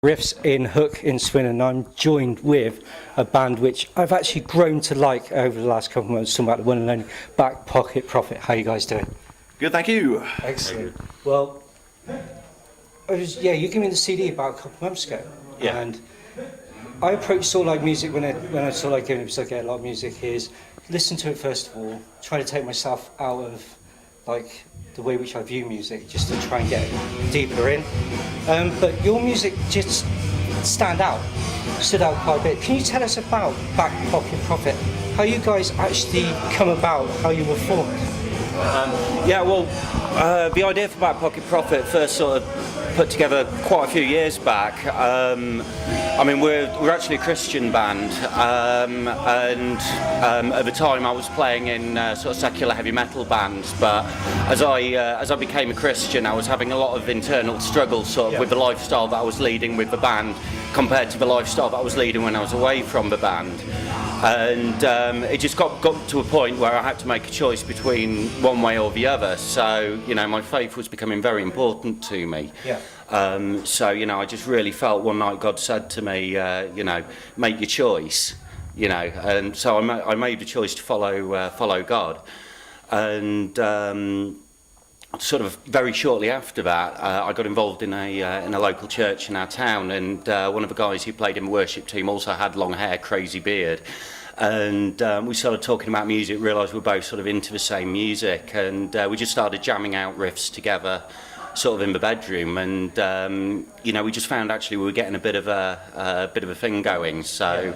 Riffs in Hook in Swindon. I'm joined with a band which I've actually grown to like over the last couple of months, talking about the one and only Back Pocket Prophet. How are you guys doing? Good, thank you. Excellent. Well, you gave me the CD about a couple of months ago, and I approached Sort Like Music when I saw like giving it, because I get a lot of music, is listen to it first of all, try to take myself out of like the way which I view music, just to try and get deeper in. But your music just stood out quite a bit. Can you tell us about Back Pocket Prophet? How you guys actually come about, how you were formed? The idea for Back Pocket Prophet first sort of put together quite a few years back. We're actually a Christian band, and at the time I was playing in sort of secular heavy metal bands. But as I became a Christian, I was having a lot of internal struggles with the lifestyle that I was leading with the band compared to the lifestyle that I was leading when I was away from the band. And it just got to a point where I had to make a choice between one way or the other. So, my faith was becoming very important to me. I just really felt one night God said to me, make your choice, and so I made the choice to follow God. And sort of very shortly after that, I got involved in a local church in our town, and one of the guys who played in the worship team also had long hair, crazy beard, and we started talking about music, realised we were both sort of into the same music, and we just started jamming out riffs together, sort of in the bedroom, and we just found actually we were getting a bit of a thing going. So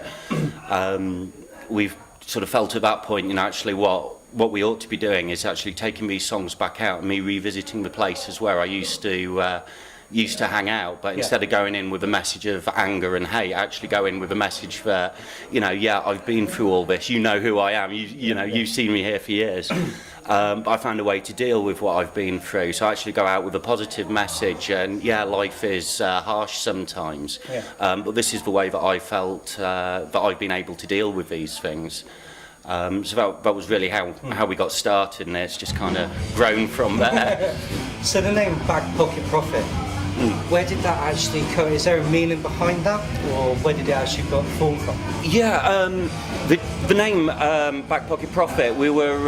we've sort of felt at that point, actually what we ought to be doing is actually taking these songs back out and me revisiting the places where I used to hang out, but instead of going in with a message of anger and hate, actually go in with a message that, I've been through all this, you know who I am, you've seen me here for years. But I found a way to deal with what I've been through, so I actually go out with a positive message, and life is harsh sometimes, but this is the way that I felt that I've been able to deal with these things. So that was really how we got started, and it's just kind of grown from there. So the name Back Pocket Prophet, where did that actually come? Is there a meaning behind that, or where did it actually got formed from? The name Back Pocket Prophet, we were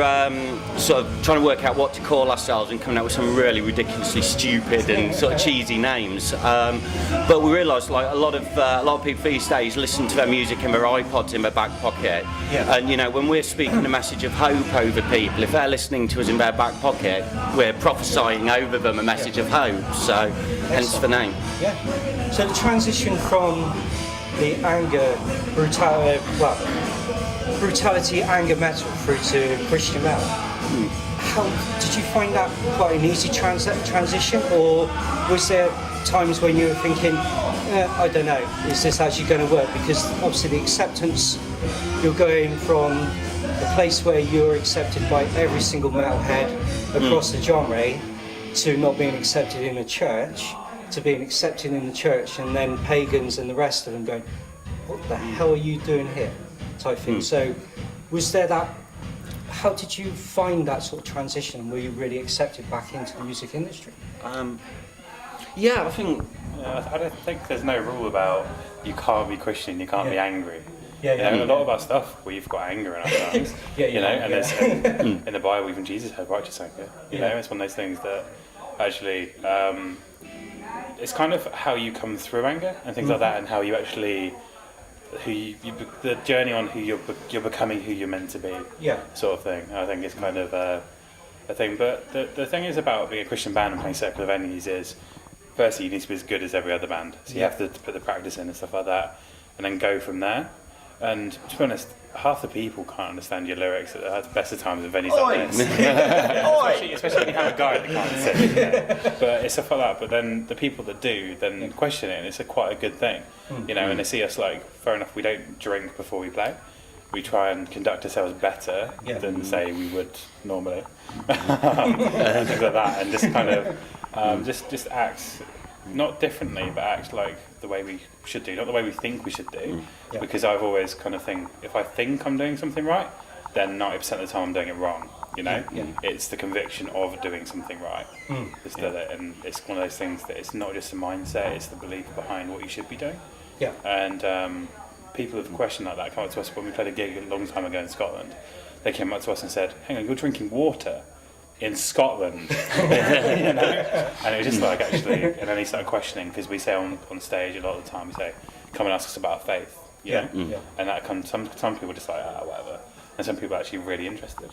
sort of trying to work out what to call ourselves and coming up with some really ridiculously stupid and sort of cheesy names. But we realised like a lot of people these days listen to their music in their iPods in their back pocket. And when we're speaking a message of hope over people, if they're listening to us in their back pocket, we're prophesying over them a message of hope. So hence the name. So the transition from the anger, brutality, anger metal through to Christian metal. How did you find that quite an easy transition, or was there times when you were thinking, I don't know, is this actually going to work? Because obviously the acceptance, you're going from a place where you're accepted by every single metalhead across the genre to not being accepted in a church, to being accepted in the church, and then pagans and the rest of them going, what the hell are you doing here? Type thing. So was there that, how did you find that sort of transition? Were you really accepted back into the music industry? I don't think there's no rule about you can't be Christian, you can't be angry. A lot of our stuff, we've got anger in our songs. And there's in the Bible, even Jesus had righteous anger. It's one of those things that actually it's kind of how you come through anger and things like that, and how you actually the journey on who you're becoming, who you're meant to be, sort of thing. I think it's kind of a thing. But the thing is about being a Christian band and playing secular venues is, firstly, you need to be as good as every other band. So you have to put the practice in and stuff like that, and then go from there. And to be honest, half the people can't understand your lyrics at the best of times in venues like this. Especially when you have a guy that can't sing. But it's stuff like that. But then the people that do then question it, and it's quite a good thing. And they see us like, fair enough, we don't drink before we play. We try and conduct ourselves better than say we would normally. And things like that, and just kind of just act not differently, but act like the way we should do, not the way we think we should do. Because I've always kind of think, if I think I'm doing something right, then 90% of the time I'm doing it wrong. You know, it's the conviction of doing something right. And it's one of those things that it's not just a mindset; it's the belief behind what you should be doing. Yeah. And people with a question like that come up to us when we played a gig a long time ago in Scotland. They came up to us and said, "Hang on, you're drinking water in Scotland," you know? And it was just like actually, and then he started questioning because we say on stage a lot of the time we say, "Come and ask us about faith," you know? And that comes some people just like whatever. And some people are actually really interested,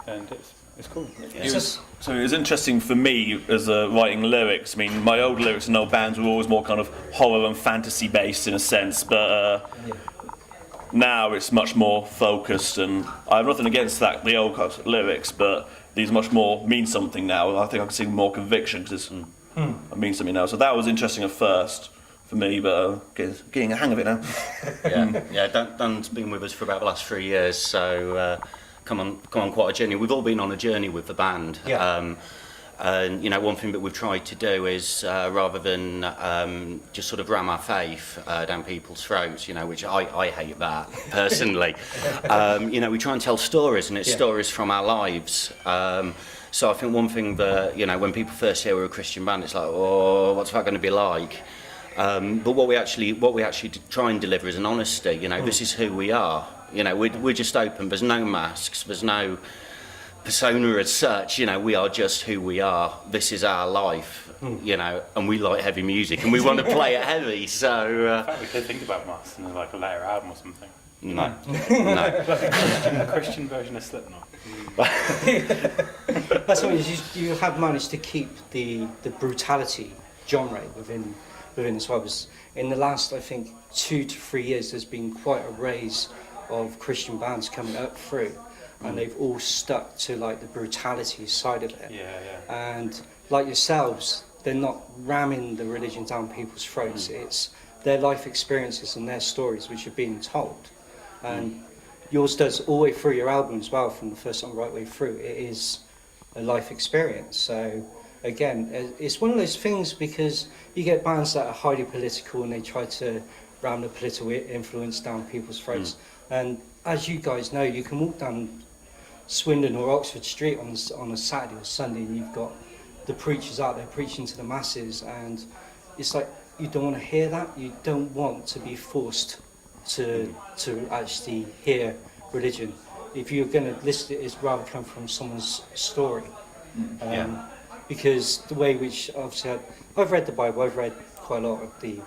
and it's cool. So it was interesting for me as writing lyrics. I mean, my old lyrics in old bands were always more kind of horror and fantasy based in a sense, but now it's much more focused. And I have nothing against that, the old lyrics, but these much more mean something now. And I think I can see more conviction because it means something now. So that was interesting at first for me, but getting a hang of it now. Dan's been with us for about the last 3 years, so come on quite a journey. We've all been on a journey with the band. And you know, one thing that we've tried to do is rather than just sort of ram our faith down people's throats, you know, which I hate that personally. You know, we try and tell stories, and it's stories from our lives. So I think one thing that, you know, when people first hear we're a Christian band, it's like, oh, what's that going to be like? But what we actually try and deliver is an honesty. You know, this is who we are. You know, we're just open. There's no masks. There's no persona as such. You know, we are just who we are. This is our life. You know, and we like heavy music, and we want to play it heavy. So in fact, we could think about masks and like a later album or something. No. Like a Christian version of Slipknot. That's something you have managed to keep the brutality genre within as well. Because in the last, I think, 2 to 3 years, there's been quite a raise of Christian bands coming up through, and they've all stuck to like the brutality side of it. And like yourselves, they're not ramming the religion down people's throats. It's their life experiences and their stories which are being told. And yours does all the way through your album as well, from the first song right way through. It is a life experience. So again, it's one of those things, because you get bands that are highly political and they try to ram the political influence down people's throats. And as you guys know, you can walk down Swindon or Oxford Street on a Saturday or Sunday, and you've got the preachers out there preaching to the masses, and it's like you don't want to hear that. You don't want to be forced to actually hear religion. If you're going to list it, it's rather come from someone's story. Because the way which, obviously, I've read the Bible, I've read quite a lot of the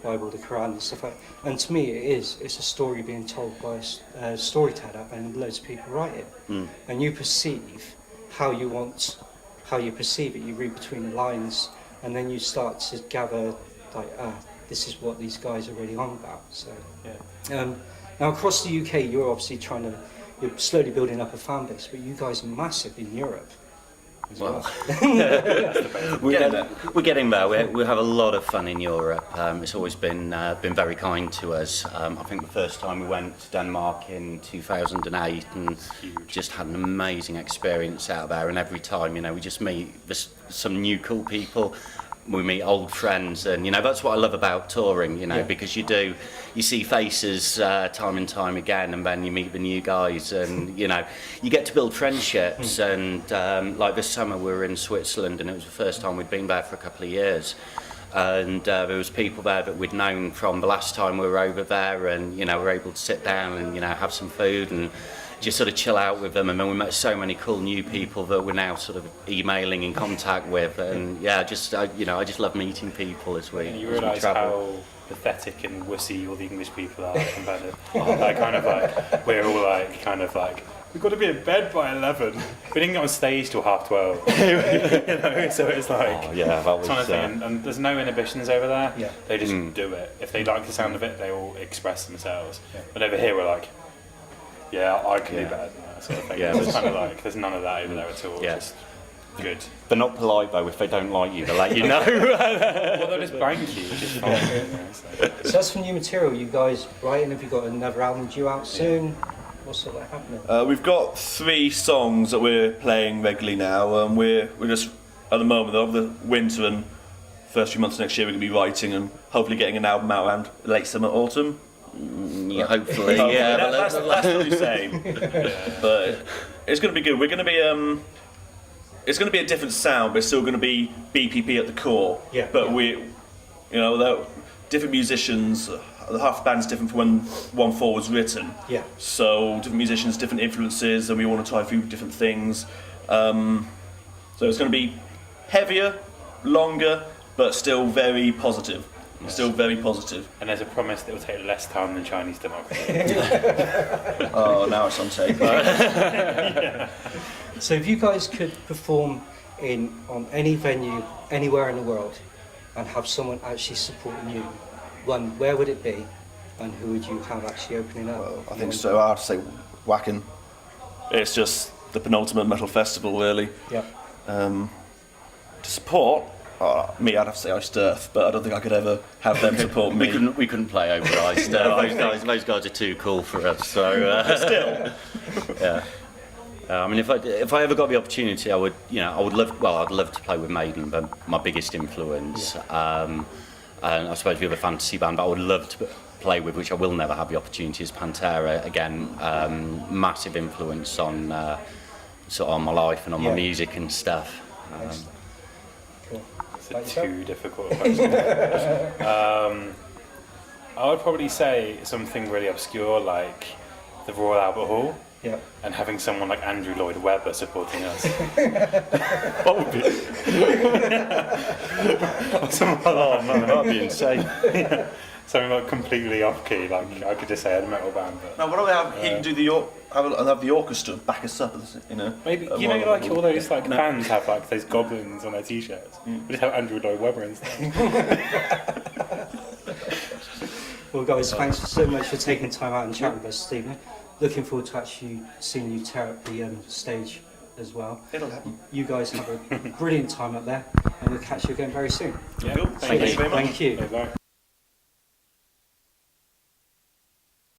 Bible, the Quran and stuff like that. And to me, it's a story being told by a storyteller, and loads of people write it. And you perceive how you perceive it. You read between the lines, and then you start to gather, like, this is what these guys are really on about. So, now across the UK, you're obviously you're slowly building up a fan base, but you guys are massive in Europe. Well, we're getting there. We have a lot of fun in Europe. It's always been very kind to us. I think the first time we went to Denmark in 2008, and just had an amazing experience out there. And every time, you know, we just meet some new cool people. We meet old friends, and you know, that's what I love about touring, you know, because you see faces time and time again, and then you meet the new guys, and you know, you get to build friendships. And like this summer we were in Switzerland, and it was the first time we'd been there for a couple of years, and there was people there that we'd known from the last time we were over there, and you know, we're able to sit down and, you know, have some food and just sort of chill out with them. And then we met so many cool new people that we're now sort of emailing in contact with, and I just love meeting people as we you realise how pathetic and wussy all the English people are compared to like, kind of like, we're all like kind of like, we've got to be in bed by 11. We didn't get on stage till 11:30. You know, so it's like, that was kind of thing. And there's no inhibitions over there. They just do it. If they like the sound of it, they all express themselves. But over here, we're like, I can do better than that sort of thing. It's kind of like, there's none of that over there at all. Just good. They're not polite though. If they don't like you, they'll let you know. Well, they'll just bank you, which is fine. So that's for new material, you guys writing. Have you got another album due out soon? What's sort of happening? We've got 3 songs that we're playing regularly now. We're just, at the moment, over the winter and first few months of next year, we're going to be writing and hopefully getting an album out around late summer, autumn. me, hopefully. Hopefully. Yeah, That's what you're saying. But it's going to be good. We're going to be it's going to be a different sound, but it's still going to be BPP at the core. Yeah. But different musicians. The half band's different from when 1/4 was written. Yeah. So different musicians, different influences, and we want to try a few different things. So it's going to be heavier, longer, but still very positive. Yes. Still very positive. And there's a promise that it will take less time than Chinese democracy. Oh, now it's on tape. So if you guys could perform on any venue anywhere in the world and have someone actually supporting you, where would it be, and who would you have actually opening up? Well, I think it's so hard to say Wacken. It's just the penultimate metal festival, really. Yeah. To support, me, I'd have to say Iced Earth, but I don't think I could ever have them support me. We couldn't play over Iced Earth. Those guys are too cool for us. So Still. yeah. I mean, if I ever got the opportunity, I would love. Well, I'd love to play with Maiden, but my biggest influence. Yeah. And I suppose the other fantasy band that I would love to play with, which I will never have the opportunity, is Pantera. Again, massive influence on sort of on my life and on my music and stuff. Cool. It's a too difficult question. I would probably say something really obscure like the Royal Albert Hall. Yeah. And having someone like Andrew Lloyd Webber supporting us. What would be? Oh man, that'd be insane. Yeah. Something like completely off key, like I could just say a metal band. But No, what do we have? He can do have the orchestra back us up, maybe like all those like bands have like those goblins on their t-shirts. We just have Andrew Lloyd Webber instead. Well, guys, thanks so much for taking time out and chatting with us, Stephen. Looking forward to actually seeing you tear up the stage as well. It'll happen. You guys have a brilliant time up there, and we'll catch you again very soon. Yeah. Cool. Thank you very much. Thank you. Bye.